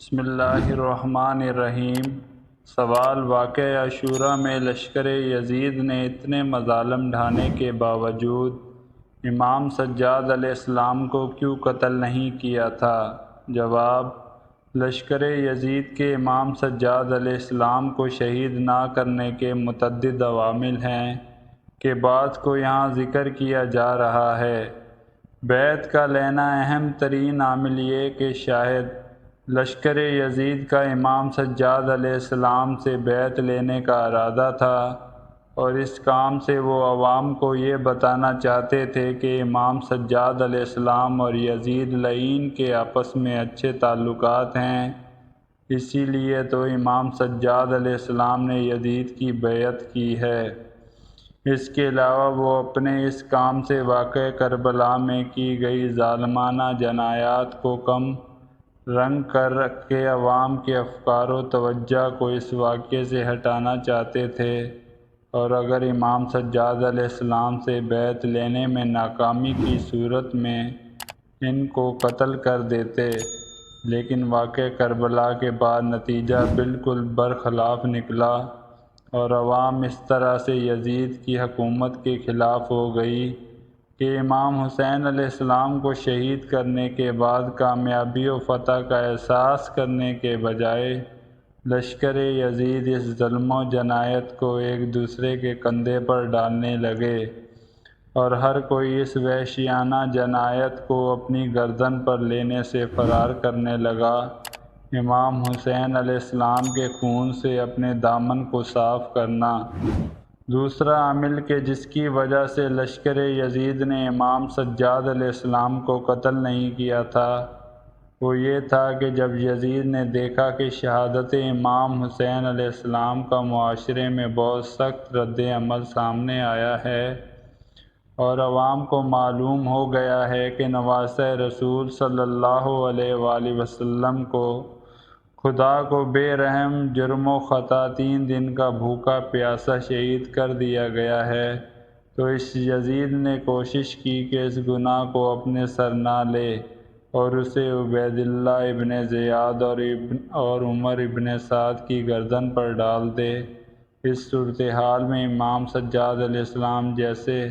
بسم اللہ الرحمن الرحیم۔ سوال: واقعہ عاشوراء میں لشکر یزید نے اتنے مظالم ڈھانے کے باوجود امام سجاد علیہ السلام کو کیوں قتل نہیں کیا تھا؟ جواب: لشکر یزید کے امام سجاد علیہ السلام کو شہید نہ کرنے کے متعدد عوامل ہیں کہ بعض کو یہاں ذکر کیا جا رہا ہے۔ بیعت کا لینا اہم ترین عامل یہ کہ شاید لشکر یزید کا امام سجاد علیہ السلام سے بیعت لینے کا ارادہ تھا، اور اس کام سے وہ عوام کو یہ بتانا چاہتے تھے کہ امام سجاد علیہ السلام اور یزید لعین کے آپس میں اچھے تعلقات ہیں، اسی لیے تو امام سجاد علیہ السلام نے یزید کی بیعت کی ہے۔ اس کے علاوہ وہ اپنے اس کام سے واقعہ کربلا میں کی گئی ظالمانہ جنایات کو کم رنگ کر کے عوام کے افکار و توجہ کو اس واقعے سے ہٹانا چاہتے تھے، اور اگر امام سجاد علیہ السلام سے بیعت لینے میں ناکامی کی صورت میں ان کو قتل کر دیتے، لیکن واقعہ کربلا کے بعد نتیجہ بالکل برخلاف نکلا اور عوام اس طرح سے یزید کی حکومت کے خلاف ہو گئی کہ امام حسین علیہ السلام کو شہید کرنے کے بعد کامیابی و فتح کا احساس کرنے کے بجائے لشکر یزید اس ظلم و جنایت کو ایک دوسرے کے کندھے پر ڈالنے لگے، اور ہر کوئی اس وحشیانہ جنایت کو اپنی گردن پر لینے سے فرار کرنے لگا، امام حسین علیہ السلام کے خون سے اپنے دامن کو صاف کرنا۔ دوسرا عامل کہ جس کی وجہ سے لشکر یزید نے امام سجاد علیہ السلام کو قتل نہیں کیا تھا، وہ یہ تھا کہ جب یزید نے دیکھا کہ شہادت امام حسین علیہ السلام کا معاشرے میں بہت سخت رد عمل سامنے آیا ہے، اور عوام کو معلوم ہو گیا ہے کہ نواسہ رسول صلی اللہ علیہ وآلہ وسلم کو خدا کو بے رحم جرم و خطا 3 دن کا بھوکا پیاسا شہید کر دیا گیا ہے، تو اس یزید نے کوشش کی کہ اس گناہ کو اپنے سر نہ لے اور اسے عبید اللہ ابن زیاد اور عمر ابن سعد کی گردن پر ڈال دے۔ اس صورتحال میں امام سجاد علیہ السلام جیسے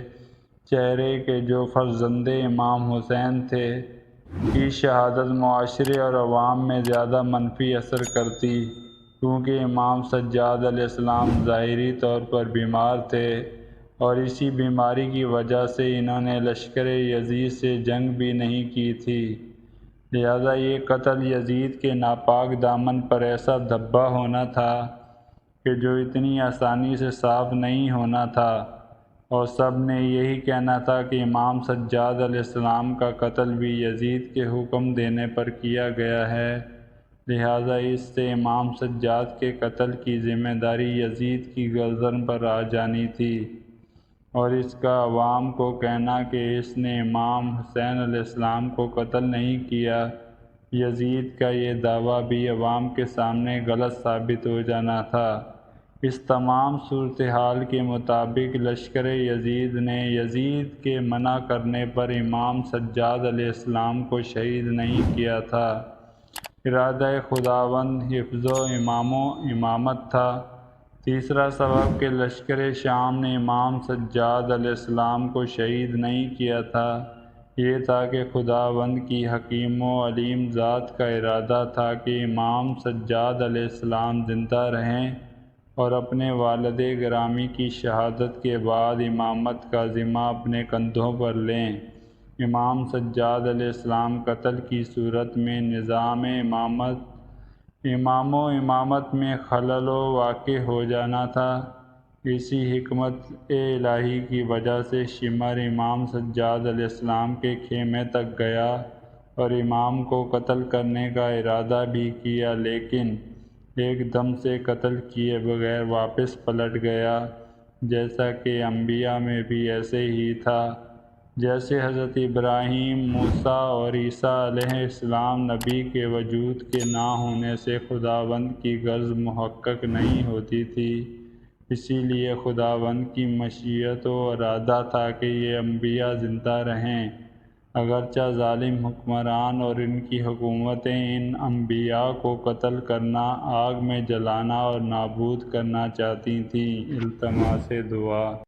چہرے کے جو فرزند امام حسین تھے کی شہادت معاشرے اور عوام میں زیادہ منفی اثر کرتی، کیونکہ امام سجاد علیہ السلام ظاہری طور پر بیمار تھے، اور اسی بیماری کی وجہ سے انہوں نے لشکر یزید سے جنگ بھی نہیں کی تھی، لہذا یہ قتل یزید کے ناپاک دامن پر ایسا دھبہ ہونا تھا کہ جو اتنی آسانی سے صاف نہیں ہونا تھا، اور سب نے یہی کہنا تھا کہ امام سجاد علیہ السلام کا قتل بھی یزید کے حکم دینے پر کیا گیا ہے، لہذا اس سے امام سجاد کے قتل کی ذمہ داری یزید کی گردن پر آ جانی تھی، اور اس کا عوام کو کہنا کہ اس نے امام حسین علیہ السلام کو قتل نہیں کیا، یزید کا یہ دعویٰ بھی عوام کے سامنے غلط ثابت ہو جانا تھا۔ اس تمام صورتحال کے مطابق لشکر یزید نے یزید کے منع کرنے پر امام سجاد علیہ السلام کو شہید نہیں کیا تھا۔ ارادہ خداوند حفظ و امامت تھا۔ تیسرا سبب کہ لشکر شام نے امام سجاد علیہ السلام کو شہید نہیں کیا تھا، یہ تھا کہ خداوند کی حکیم و علیم ذات کا ارادہ تھا کہ امام سجاد علیہ السلام زندہ رہیں اور اپنے والد گرامی کی شہادت کے بعد امامت کا ذمہ اپنے کندھوں پر لیں۔ امام سجاد علیہ السلام قتل کی صورت میں نظام امام و امامت میں خلل واقع ہو جانا تھا۔ اسی حکمت الہی کی وجہ سے شمر امام سجاد علیہ السلام کے خیمے تک گیا اور امام کو قتل کرنے کا ارادہ بھی کیا، لیکن ایک دم سے قتل کیے بغیر واپس پلٹ گیا، جیسا کہ انبیاء میں بھی ایسے ہی تھا۔ جیسے حضرت ابراہیم، موسیٰ اور عیسیٰ علیہ السلام نبی کے وجود کے نہ ہونے سے خداوند کی غرض محقق نہیں ہوتی تھی، اسی لیے خداوند کی مشیت و ارادہ تھا کہ یہ انبیاء زندہ رہیں۔ اگرچہ ظالم حکمران اور ان کی حکومتیں ان انبیاء کو قتل کرنا، آگ میں جلانا اور نابود کرنا چاہتی تھیں۔ التماس دعا۔